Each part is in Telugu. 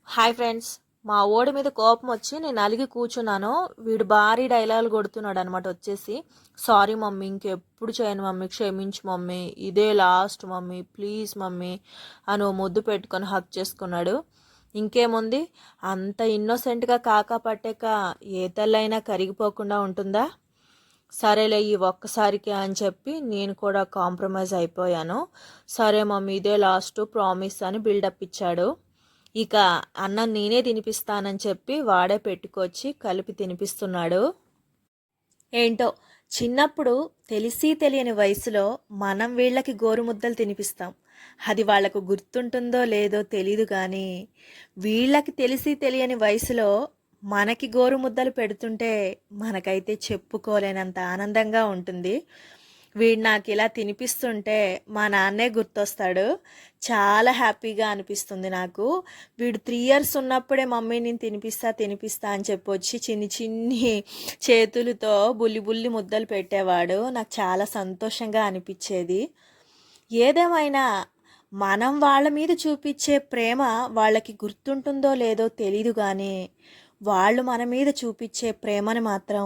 Hi friends. మా ఓడి మీద కోపం వచ్చి నేను అలిగి కూర్చున్నాను. వీడు భారీ డైలాగులు కొడుతున్నాడు అనమాట. వచ్చేసి సారీ మమ్మీ, ఇంకెప్పుడు చేయను మమ్మీ, క్షమించు మమ్మీ, ఇదే లాస్ట్ మమ్మీ, ప్లీజ్ మమ్మీ అని ఓ ముద్దు పెట్టుకొని హక్ చేసుకున్నాడు. ఇంకేముంది, అంత ఇన్నోసెంట్గా కాకా పట్టాక ఏ తల్లైనా కరిగిపోకుండా ఉంటుందా? సరేలే ఈ ఒక్కసారికి అని చెప్పి నేను కూడా కాంప్రమైజ్ అయిపోయాను. సరే మమ్మీ ఇదే లాస్ట్ ప్రామిస్ అని బిల్డప్ ఇచ్చాడు. ఇక అన్నం నేనే తినిపిస్తానని చెప్పి వాడే పెట్టుకొచ్చి కలిపి తినిపిస్తున్నాడు. ఏంటో చిన్నప్పుడు తెలిసి తెలియని వయసులో మనం వీళ్ళకి గోరుముద్దలు తినిపిస్తాం. అది వాళ్లకు గుర్తుంటుందో లేదో తెలీదు, కానీ వీళ్ళకి తెలిసి తెలియని వయసులో మనకి గోరుముద్దలు పెడుతుంటే మనకైతే చెప్పుకోలేనంత ఆనందంగా ఉంటుంది. వీడు నాకు ఇలా తినిపిస్తుంటే మా నాన్నే గుర్తొస్తాడు. చాలా హ్యాపీగా అనిపిస్తుంది నాకు. వీడు 3 years ఉన్నప్పుడే మమ్మీ నేను తినిపిస్తా అని చెప్పి వచ్చి చిన్ని చిన్ని చేతులతో బుల్లి బుల్లి ముద్దలు పెట్టేవాడు. నాకు చాలా సంతోషంగా అనిపించేది. ఏదేమైనా మనం వాళ్ళ మీద చూపించే ప్రేమ వాళ్ళకి గుర్తుంటుందో లేదో తెలీదు, కానీ వాళ్ళు మన మీద చూపించే ప్రేమని మాత్రం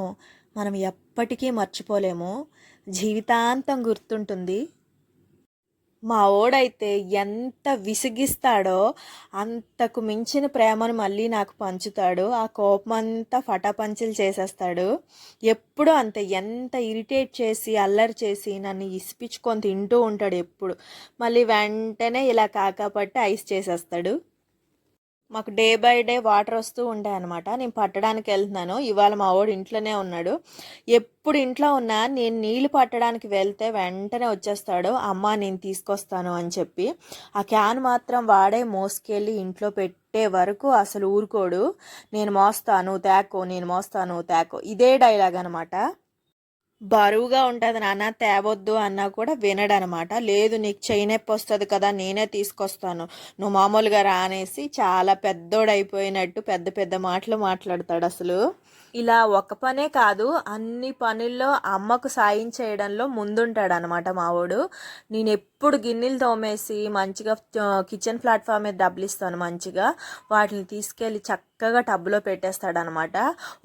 మనం ఎప్పటికీ మర్చిపోలేము. జీవితాంతం గుర్తుంటుంది. మా ఓడైతే ఎంత విసిగిస్తాడో అంతకు మించిన ప్రేమను మళ్ళీ నాకు పంచుతాడు. ఆ కోపం అంతా ఫటాపంచలు చేసేస్తాడు. ఎప్పుడు అంతే, ఎంత ఇరిటేట్ చేసి అల్లరి చేసి నన్ను ఇసిపించుకొని తింటూ ఉంటాడు ఎప్పుడు. మళ్ళీ వెంటనే ఇలా కాకాపట్టి ఐస్ చేసేస్తాడు. మాకు డే బై డే వాటర్ వస్తూ ఉంటాయి అన్నమాట. నేను పట్టడానికి వెళ్తున్నాను. ఇవాళ మా వాడు ఇంట్లోనే ఉన్నాడు. ఎప్పుడు ఇంట్లో ఉన్నా నేను నీళ్లు పట్టడానికి వెళ్తే వెంటనే వచ్చేస్తాడు, అమ్మ నేను తీసుకొస్తాను అని చెప్పి. ఆ క్యాన్ మాత్రం వాడే మోసుకెళ్ళి ఇంట్లో పెట్టే వరకు అసలు ఊరుకోడు. నేను మోస్తాను తేకో, నేను మోస్తాను తేకో, ఇదే డైలాగ్ అనమాట. బరువుగా ఉంటుంది నాన్న తేవద్దు అన్నా కూడా వినడనమాట. లేదు నీకు చెయ్యి నొప్పి వస్తుంది కదా నేనే తీసుకొస్తాను, నువ్వు మామూలుగా రానేసి చాలా పెద్దోడైపోయినట్టు పెద్ద పెద్ద మాటలు మాట్లాడతాడు. అసలు ఇలా ఒక పనే కాదు, అన్ని పనుల్లో అమ్మకు సాయం చేయడంలో ముందుంటాడు అనమాట మావాడు. నేను ఎప్పుడు గిన్నెలు తోమేసి మంచిగా కిచెన్ ప్లాట్ఫామ్ మీద డబ్బులు ఇస్తాను మంచిగా, వాటిని తీసుకెళ్ళి చక్కగా టబ్లో పెట్టేస్తాడనమాట.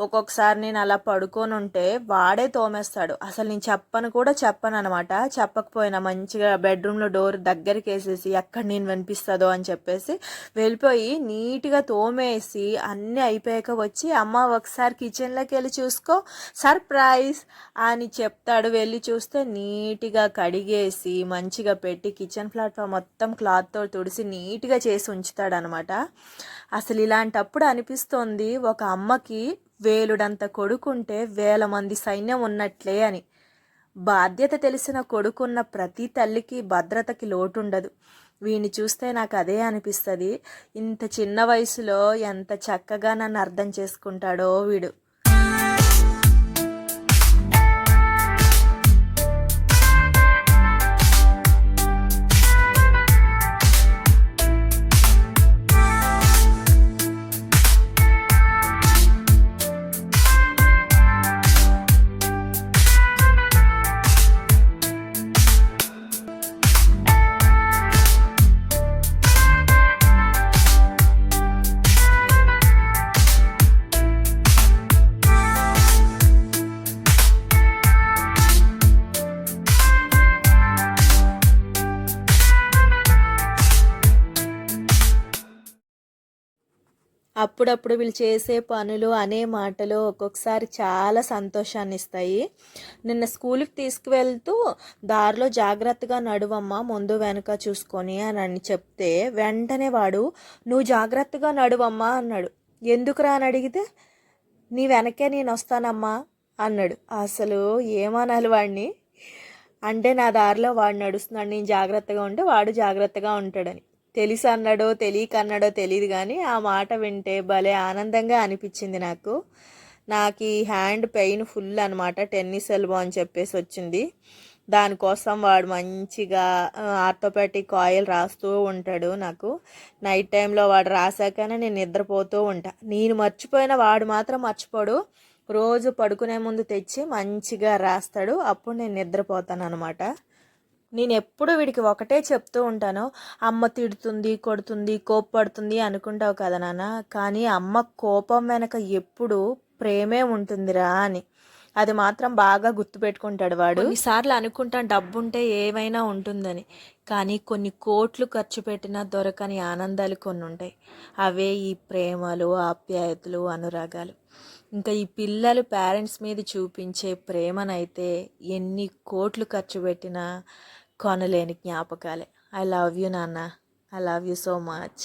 ఒక్కొక్కసారి నేను అలా పడుకొని ఉంటే వాడే తోమేస్తాడు. అసలు నేను చెప్పను అనమాట. చెప్పకపోయినా మంచిగా బెడ్రూమ్లో డోర్ దగ్గరికి వేసేసి ఎక్కడ నేను వినిపిస్తుందో అని చెప్పేసి వెళ్ళిపోయి నీట్గా తోమేసి అన్నీ అయిపోయాక వచ్చి అమ్మ ఒకసారి కిచెన్లోకి వెళ్ళి చూసుకో సర్ప్రైజ్ అని చెప్తాడు. వెళ్ళి చూస్తే నీట్గా కడిగేసి మంచిగా పెట్టి కిచెన్ ప్లాట్ఫామ్ మొత్తం క్లాత్తో తుడిసి నీట్గా చేసి ఉంచుతాడనమాట. అసలు ఇలాంటప్పుడు అనిపిస్తోంది ఒక అమ్మకి వేలుడంత కొడుకుంటే 1000 మంది సైన్యం ఉన్నట్లే అని. బాధ్యత తెలిసిన కొడుకున్న ప్రతి తల్లికి భద్రతకి లోటుండదు. వీడిని చూస్తే నాకు అదే అనిపిస్తుంది. ఇంత చిన్న వయసులో ఎంత చక్కగా నన్ను అర్థం చేసుకుంటాడో వీడు. అప్పుడప్పుడు వీళ్ళు చేసే పనులు అనే మాటలు ఒక్కొక్కసారి చాలా సంతోషాన్ని ఇస్తాయి. నిన్న స్కూల్కి తీసుకువెళ్తూ దారిలో జాగ్రత్తగా నడువమ్మా ముందు వెనక చూసుకొని అని చెప్తే వెంటనే వాడు నువ్వు జాగ్రత్తగా నడువమ్మా అన్నాడు. ఎందుకురా అని అడిగితే నీ వెనకే నేను వస్తానమ్మా అన్నాడు. అసలు ఏమనాలి వాడిని, అంటే నా దారిలో వాడు నడుస్తున్నాడు, నేను జాగ్రత్తగా ఉంటే వాడు జాగ్రత్తగా ఉంటాడని. తెలిసి అన్నాడో తెలియక అన్నాడో తెలియదు, కానీ ఆ మాట వింటే భలే ఆనందంగా అనిపించింది నాకు. ఈ హ్యాండ్ పెయిన్ ఫుల్ అనమాట, టెన్నిస్ ఎల్బో అని చెప్పేసి వచ్చింది. దానికోసం వాడు మంచిగా ఆర్థోపెటిక్ ఆయిల్ రాస్తూ ఉంటాడు. నాకు నైట్ టైంలో వాడు రాసాకనే నేను నిద్రపోతూ ఉంటా. నేను మర్చిపోయిన వాడు మాత్రం మర్చిపోడు. రోజు పడుకునే ముందు తెచ్చి మంచిగా రాస్తాడు, అప్పుడు నేను నిద్రపోతాను అనమాట. నేను ఎప్పుడు వీడికి ఒకటే చెప్తూ ఉంటాను, అమ్మ తిడుతుంది, కొడుతుంది, కోప్పడుతుంది అనుకుంటావు కదా నాన్న, కానీ అమ్మ కోపం వెనక ఎప్పుడు ప్రేమే ఉంటుందిరా అని. అది మాత్రం బాగా గుర్తుపెట్టుకుంటాడు వాడు. కొన్నిసార్లు అనుకుంటాను డబ్బుంటే ఏమైనా ఉంటుందని, కానీ కొన్ని కోట్లు ఖర్చు పెట్టినా దొరకని ఆనందాలు కొన్ని ఉంటాయి. అవే ఈ ప్రేమలు, ఆప్యాయతలు, అనురాగాలు. ఇంకా ఈ పిల్లలు పేరెంట్స్ మీద చూపించే ప్రేమనైతే ఎన్ని కోట్లు ఖర్చు పెట్టినా కొనలేని జ్ఞాపకాలే. ఐ లవ్ యూ నాన్న. I love you so much.